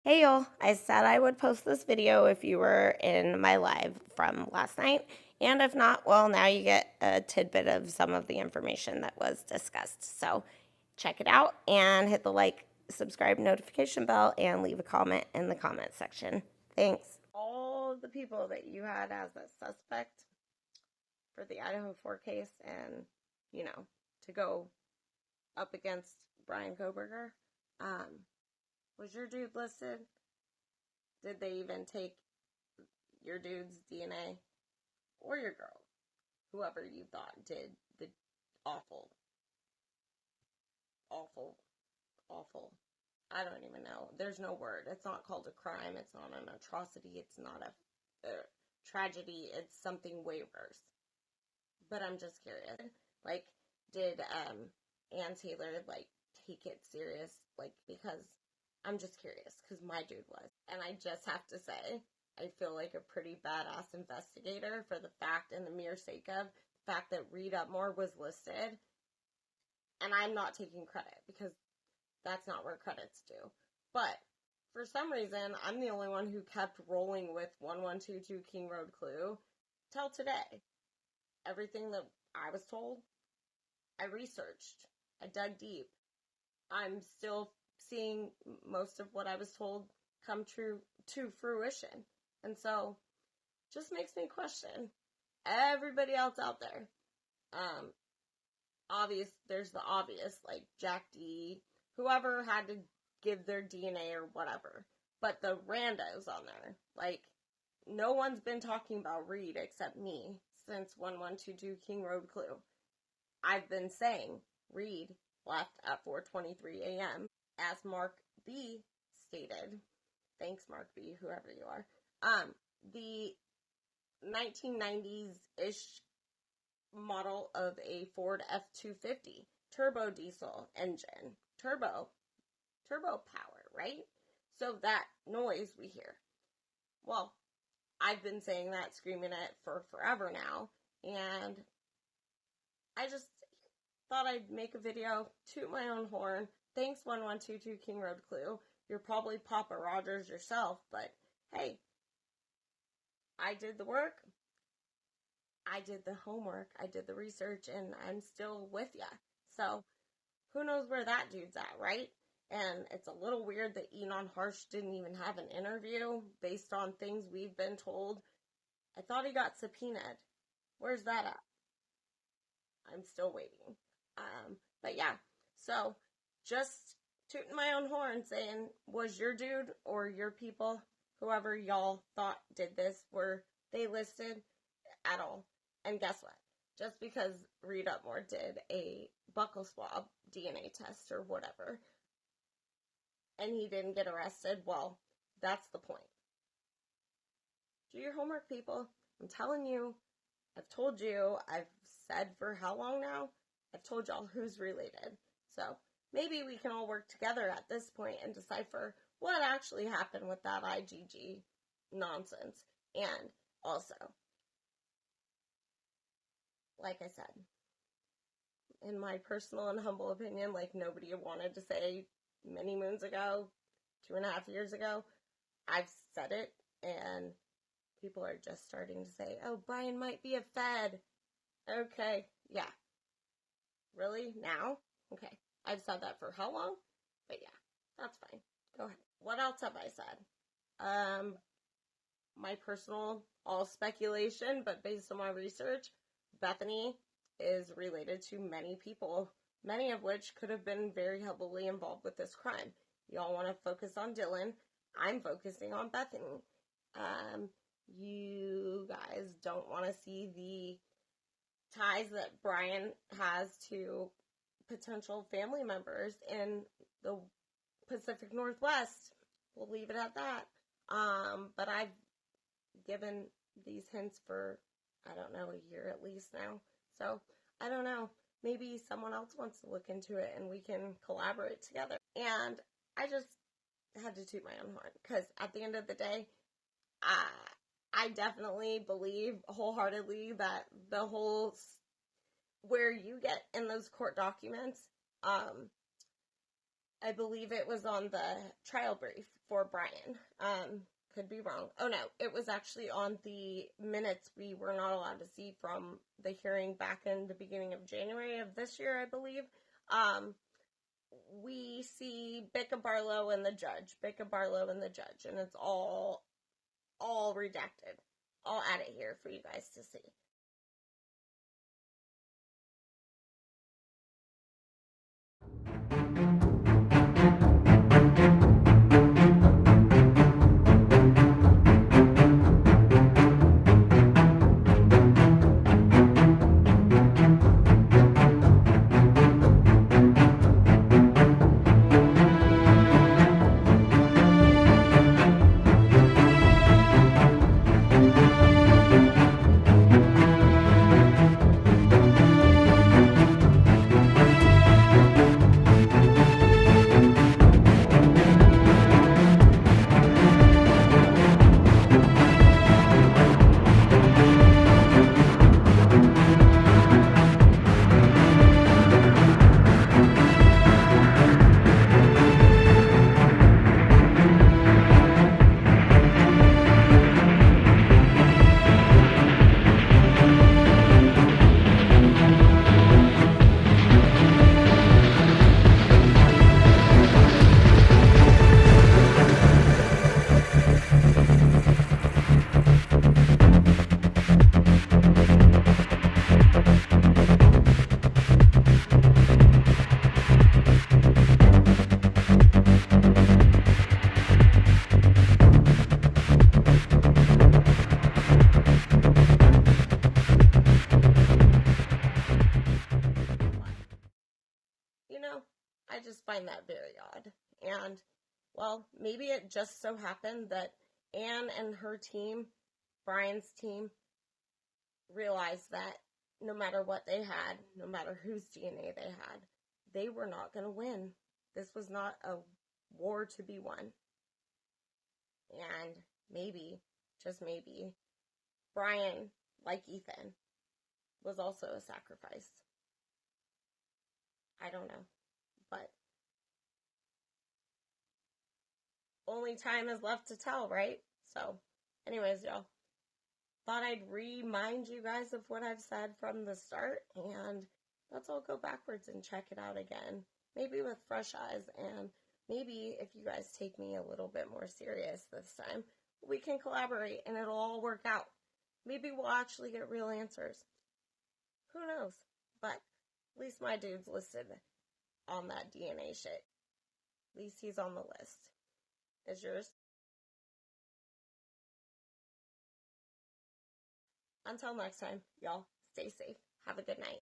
Hey y'all, I said I would post this video if you were in my live from last night, and if not, well, now you get a tidbit of some of the information that was discussed. So check it out and hit the like, subscribe, notification bell, and leave a comment in the comment section. Thanks. All the people that you had as a suspect for the Idaho4 case and, to go up against Brian Koberger, was your dude listed? Did they even take your dude's DNA? Or your girl? Whoever you thought did the awful, awful, awful. I don't even know. There's no word. It's not called a crime. It's not an atrocity. It's not a tragedy. It's something way worse. But I'm just curious. Like, did Ann Taylor, take it serious? Because I'm just curious, because my dude was. And I just have to say, I feel like a pretty badass investigator for the fact and the mere sake of the fact that Reid Uptmor was listed. And I'm not taking credit, because that's not where credit's due. But for some reason, I'm the only one who kept rolling with 1122 King Road Clue till today. Everything that I was told, I researched. I dug deep. I'm still seeing most of what I was told come true to fruition. And so, just makes me question everybody else out there. There's the obvious, like Jack D, whoever had to give their DNA or whatever. But the randos on there, no one's been talking about Reid except me since 1122 King Road Clue. I've been saying Reid left at 4:23 a.m. as Mark B stated. Thanks, Mark B, whoever you are. The 1990s-ish model of a Ford F-250 turbo diesel engine. Turbo power, right? So that noise we hear. Well, I've been saying that, screaming it for forever now, and I just thought I'd make a video, toot my own horn. Thanks, 1122 King Road Clue. You're probably Papa Rogers yourself, but hey, I did the work. I did the homework. I did the research, and I'm still with ya. So, who knows where that dude's at, right? And it's a little weird that Enon Harsh didn't even have an interview based on things we've been told. I thought he got subpoenaed. Where's that at? I'm still waiting. But yeah, so just tooting my own horn saying, was your dude or your people, whoever y'all thought did this, were they listed at all? And guess what? Just because Reid Uptmor did a Buccal Swab DNA test or whatever, and he didn't get arrested, well, that's the point. Do your homework, people. I'm telling you, I've told you, I've said for how long now? I've told y'all who's related. So maybe we can all work together at this point and decipher what actually happened with that IgG nonsense. And also, like I said, in my personal and humble opinion, like nobody wanted to say many moons ago, 2.5 years ago, I've said it, and people are just starting to say, oh, Brian might be a Fed. Okay, yeah. Really? Now? Okay. I've said that for how long? But yeah, that's fine. Go ahead. What else have I said? My personal, all speculation, but based on my research, Bethany is related to many people, many of which could have been very heavily involved with this crime. Y'all want to focus on Dylan. I'm focusing on Bethany. You guys don't want to see the ties that Brian has to potential family members in the Pacific Northwest. We'll leave it at that. But I've given these hints for, I don't know, a year at least now. So, I don't know. Maybe someone else wants to look into it and we can collaborate together. And I just had to toot my own horn because at the end of the day, I definitely believe wholeheartedly that the whole, where you get in those court documents, I believe it was on the trial brief for Brian. Could be wrong. Oh no, it was actually on the minutes we were not allowed to see from the hearing back in the beginning of January of this year, I believe. We see Buccal Barlow and the judge, and it's all redacted. I'll add it here for you guys to see. I just find that very odd. And, well, maybe it just so happened that Anne and her team, Brian's team, realized that no matter what they had, no matter whose DNA they had, they were not going to win. This was not a war to be won. And maybe, just maybe, Brian, like Ethan, was also a sacrifice. I don't know. But only time is left to tell, right? So, anyways, y'all, thought I'd remind you guys of what I've said from the start, and let's all go backwards and check it out again. Maybe with fresh eyes, and maybe if you guys take me a little bit more serious this time, we can collaborate and it'll all work out. Maybe we'll actually get real answers. Who knows? But at least my dude's listed on that DNA shit. At least he's on the list. Is yours? Until next time, y'all, stay safe. Have a good night.